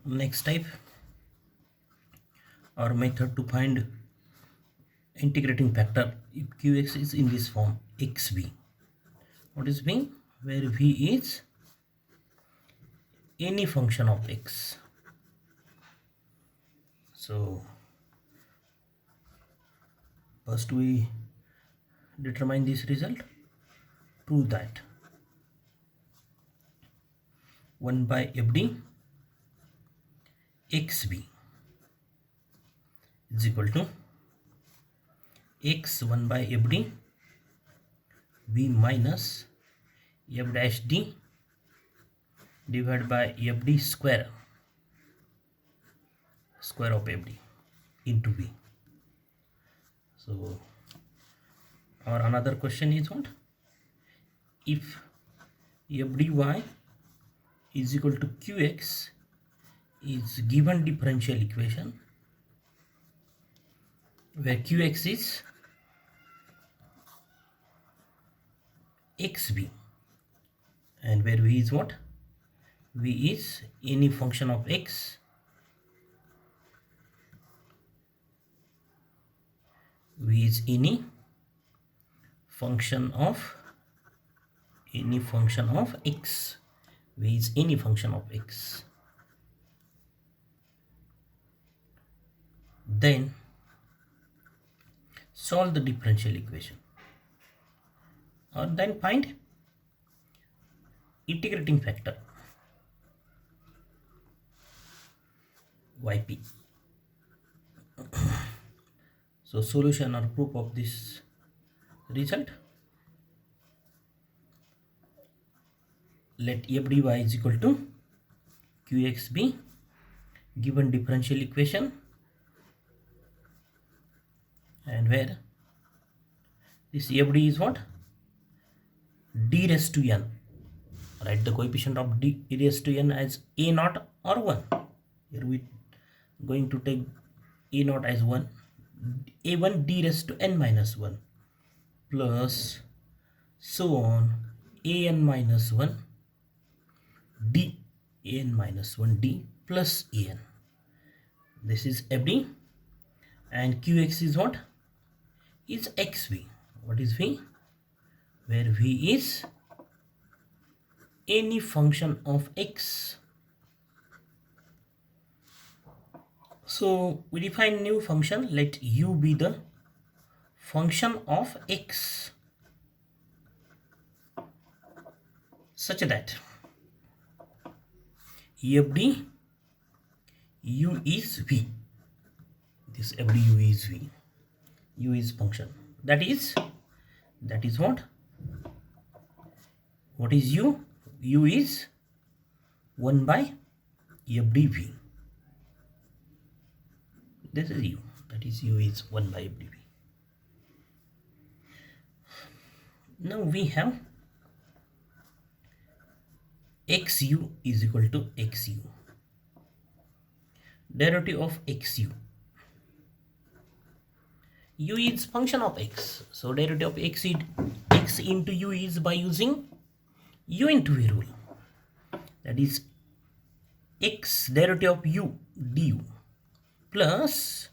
Next type or method to find integrating factor if qx is in this form xv. What is v? Where v is any function of x. So first we determine this result. Prove that 1 by fd xv is equal to x 1 by fd v minus f dash d divided by fd square of fd into v. So our another question is what? If fdy is equal to qx is given differential equation where qx is xv and where v is what? V is any function of x v is any function of x. V is any function of x. Then solve the differential equation or then find integrating factor yp. So solution or proof of this result. Let f dy is equal to qx be given differential equation and where this f d is what? D raised to n. Write the coefficient of d raised to n as a naught or 1. Here we going to take a naught as 1, a1 d raised to n minus 1 plus so on an minus 1 d an minus 1 d plus an. This is fd and qx is what? Is xv. What is v? Where v is any function of x. So we define new function. Let u be the function of x such that fd u is v. This fd u is v. U is function. That is what? What is u? U is 1 by fd v. This is u. That is u is 1 by fd v. Now we have xu is equal to xu. Derivative of xu. U is function of x. So derivative of x into u is by using u into v rule. That is x derivative of u du plus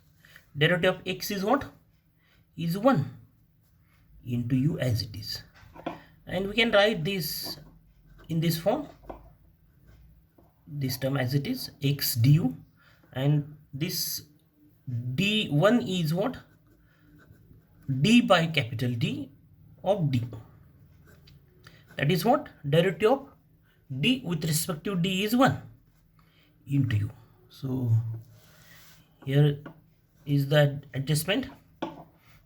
derivative of x is what? Is 1 into u as it is. And we can write this in this form. This term as it is x du and this d1 is what? D by capital D of d. That is what? Derivative of d with respect to d is 1 into u. So here is the adjustment.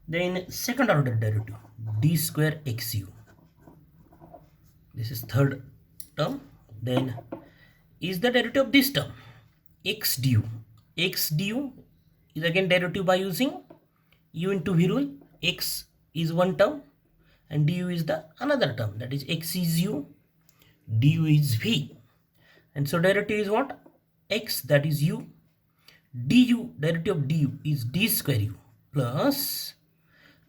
Then second order derivative d square xu. This is third term. Then is the derivative of this term x du. X du is again derivative by using u into v rule. X is one term and du is the another term. That is x is u, du is v. And so derivative is what? X, that is u, du, derivative of du is d square u plus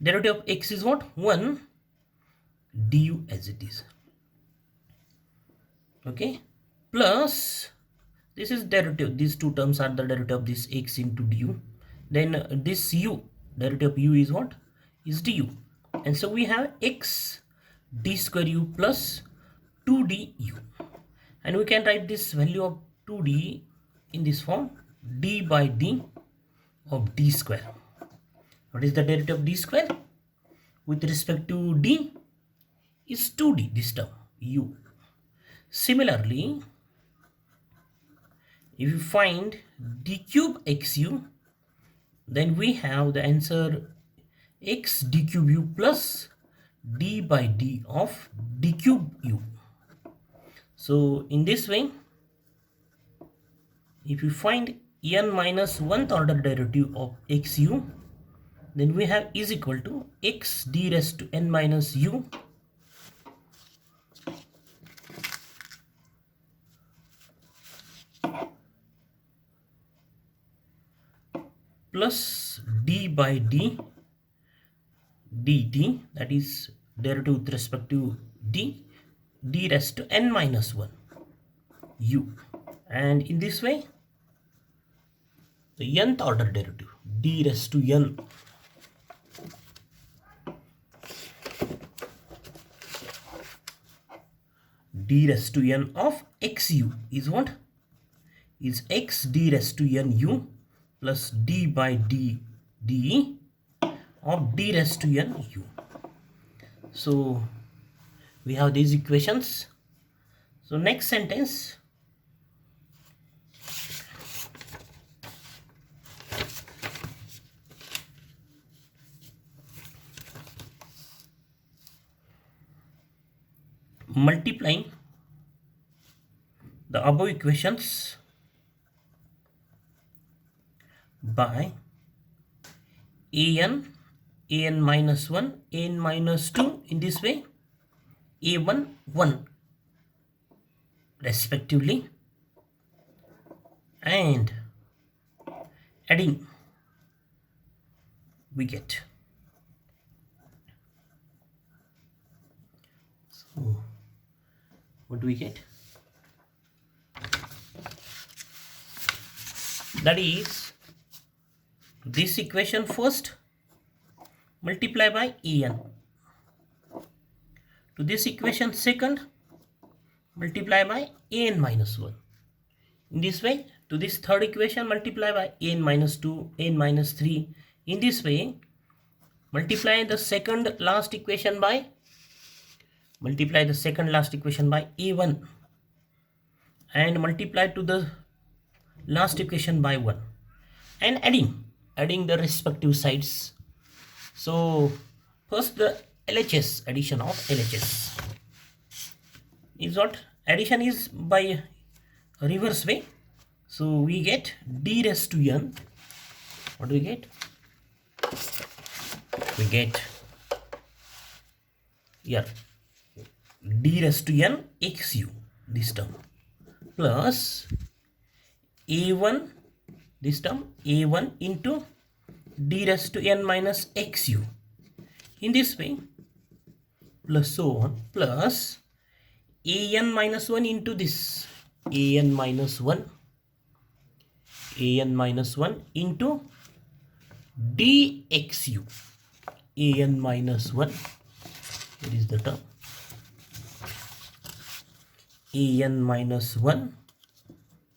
derivative of x is what? 1 du as it is. Okay, plus This is derivative. These two terms are the derivative of this x into du. Then this u, derivative of u is what? Is du. And so we have x d square u plus 2d u. And we can write this value of 2d in this form, d by d of d square. What is the derivative of d square? With respect to d is 2d, this term, u. Similarly, if you find d cube xu, then we have the answer x d cube u plus d by d of d cube u. So in this way, if you find n minus 1th order derivative of xu, then we have is equal to x d raised to n minus u plus d by d dt, that is derivative with respect to d raised to n minus 1 u. And in this way, the nth order derivative d raised to n d raised to n of xu is what? Is x d raised to n u plus d by d de of d raised to n u. So we have these equations. So next sentence, multiplying the above equations by an minus 1, an minus 2, in this way a1 1 respectively, and adding we get, so what do we get? That is, this equation first multiply by an, to this equation second multiply by an minus 1. In this way, to this third equation multiply by an minus 2, an minus 3. In this way, multiply the second last equation by a1 and multiply to the last equation by 1 and adding the respective sides. So first the LHS, addition of LHS is what? Addition is by reverse way. So we get d raised to n. What do we get? We get here d raised to n xu, this term, plus a1, this term a1 into d raised to n minus xu, in this way, plus so on, plus an minus 1 into this an minus 1 into dxu, an minus 1, it is the term an minus 1,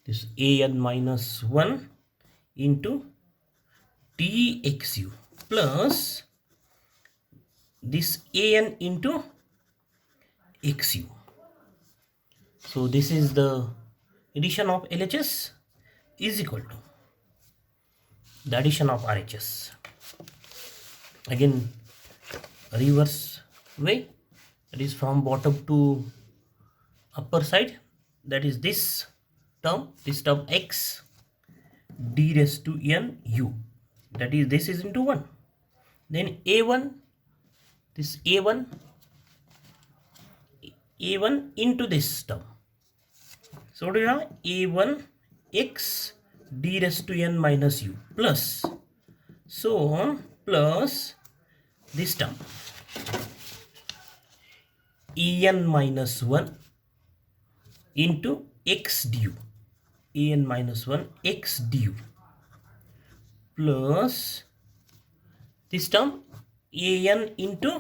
this an minus 1 into dxu plus this an into xu. So this is the addition of LHS is equal to the addition of RHS. Again, reverse way, that is from bottom to upper side, that is this term x d raised to n u, that is this is into 1, then a1, this a1 into this term. So what do you have? a1 x d raised to n minus u plus so on, plus this term en minus 1 into x du, an minus 1 x du plus this term an into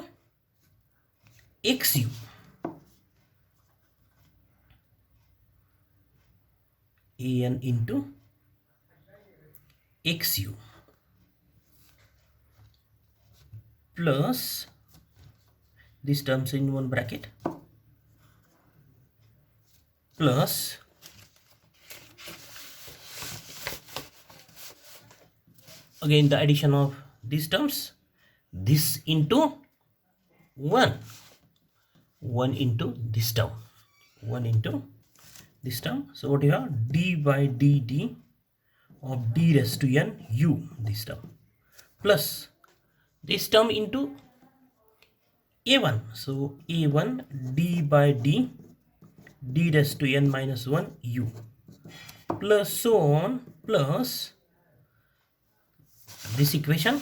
xu an into xu plus these terms in one bracket plus again the addition of these terms, this into 1 into this term, 1 into this term. So what you have, d by dt of d raised to n u, this term, plus this term into a1. So a1 d by d raised to n minus 1 u plus so on, plus this equation,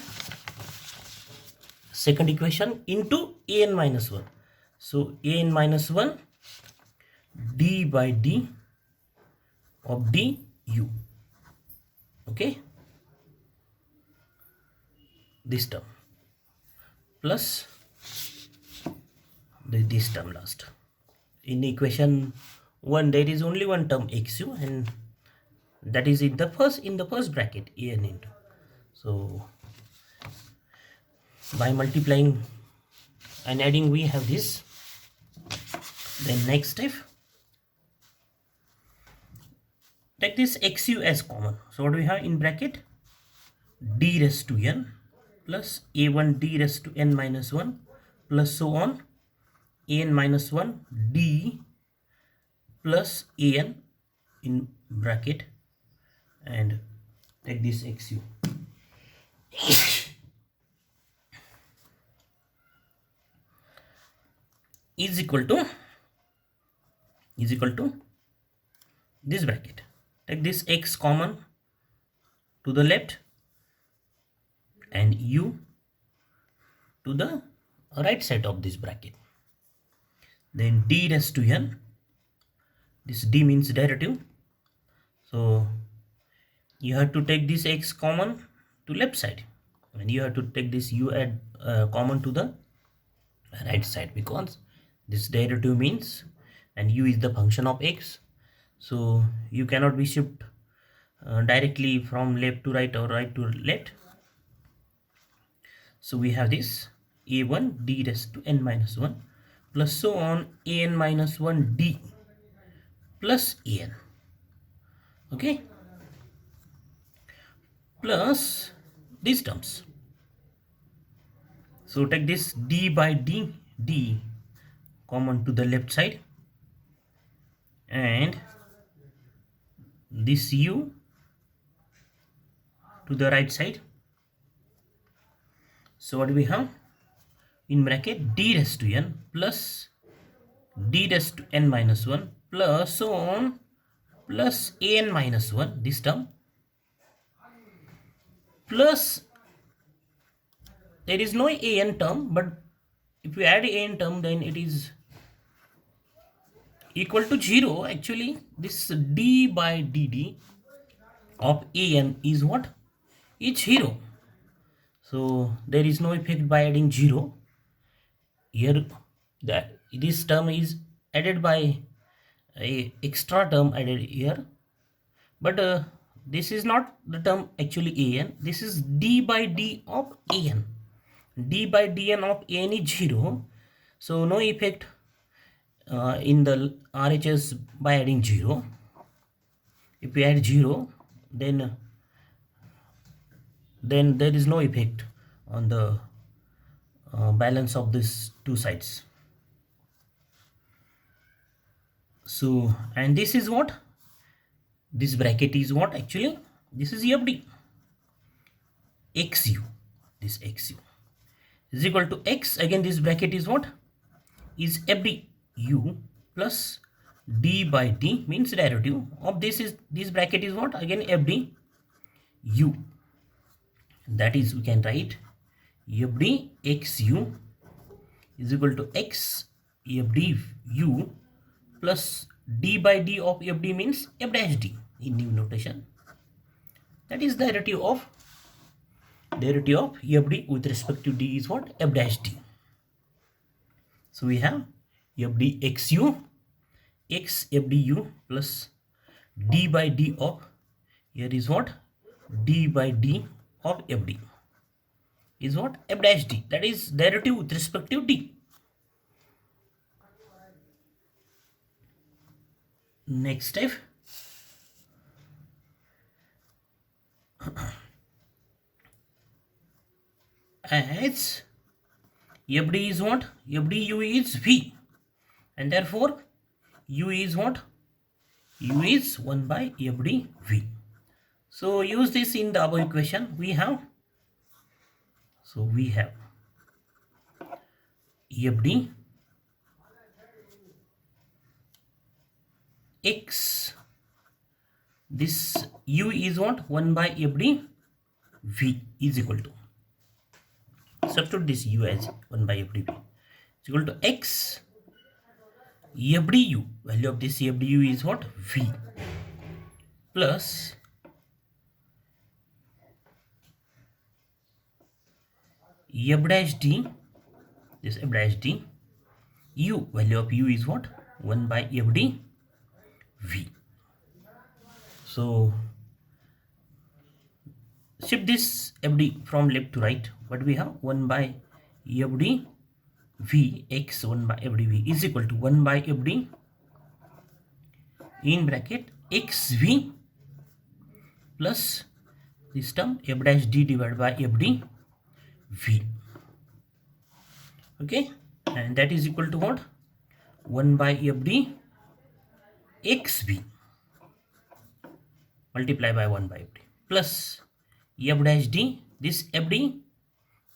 second equation, into an minus 1. So an minus 1 d by d of d u, okay, this term plus this term last. In equation 1 there is only one term xu, and that is in the first bracket, an into. So by multiplying and adding we have this. Then next step, take this xu as common. So what do we have in bracket, d raised to n plus a1 d raised to n minus 1 plus so on an minus 1 d plus an in bracket, and take this xu is equal to this bracket. Take this x common to the left and u to the right side of this bracket. Then d raised to n, this d means derivative, so you have to take this x common to left side, and you have to take this u add common to the right side, because this derivative means, and u is the function of x, so you cannot be shift directly from left to right or right to left. So we have this a1 d raised to n minus 1 plus so on an minus 1 d plus an, okay, plus these terms. So take this d by d common to the left side, and this u to the right side. So what do we have in bracket, d raised to n plus d raised to n minus 1 plus so on plus an minus 1, this term, plus there is no an term, but if you add an term then it is equal to 0. Actually this d by dd of an is what, is 0. So there is no effect by adding 0 here. That this term is added by a extra term added here, but this is not the term actually an, this is d by d of an. D by dn of an is 0, so no effect in the RHS by adding 0. If we add 0, then there is no effect on the balance of these two sides. So, and this is what, this bracket is what, actually this is fd xu, this xu is equal to x, again this bracket is what, is fd u plus d by d means derivative of this, is this bracket is what, again fd u, that is we can write fd xu is equal to x fd u plus d by d of fd means f dash d, in new notation. That is derivative of FD with respect to D is what? F dash D. So we have FD XU x FDU plus D by D of, here is what? D by D of FD is what? F dash D. That is derivative with respect to D. Next step, as FD is what? FDU is V, and therefore U is what? U is 1 by FD V. So use this in the above equation. We have FD X, this U is what? 1 by FD V is equal to, substitute this U as 1 by FD V is equal to X FDU, value of this FDU is what? V, plus F dash D, this F dash D, U, value of U is what? 1 by FD V. So shift this FD from left to right. What we have? 1 by FD V x 1 by FD V is equal to 1 by FD in bracket XV plus this term F dash D divided by FD V. Okay, and that is equal to what? 1 by FD XV multiply by 1 by FD plus F dash D, this FD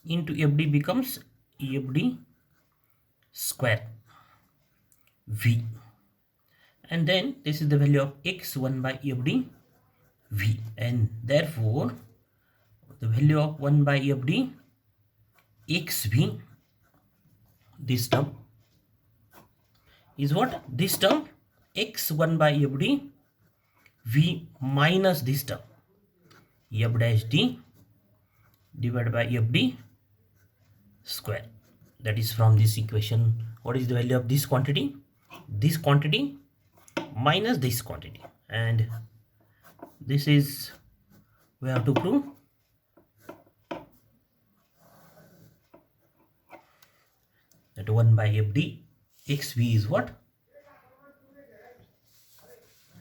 into FD becomes FD square V, and then this is the value of x1 by FD V, and therefore the value of 1 by FD XV, this term is what? This term x1 by FD V minus this term F dash D divided by FD square. That is from this equation. What is the value of this quantity? This quantity minus this quantity, and this is, we have to prove that 1 by FD XV is what?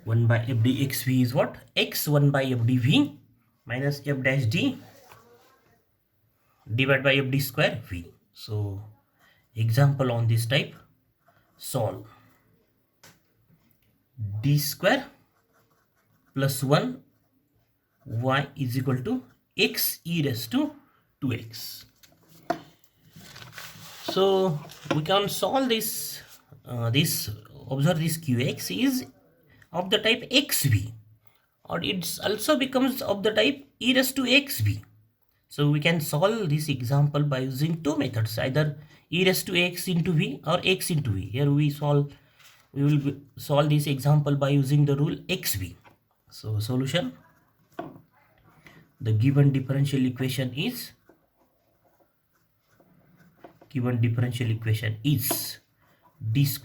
1 by FD XV is what? X1 by FD V minus F dash D divided by FD square V. So example on this type, solve D square plus 1 y is equal to x e raised to 2x. So we can solve this, observe this qx is of the type xv, or it also becomes of the type e raised to xv. So we can solve this example by using two methods, either e raised to x into v or x into v. Here we will solve this example by using the rule xv. So solution, the given differential equation is d square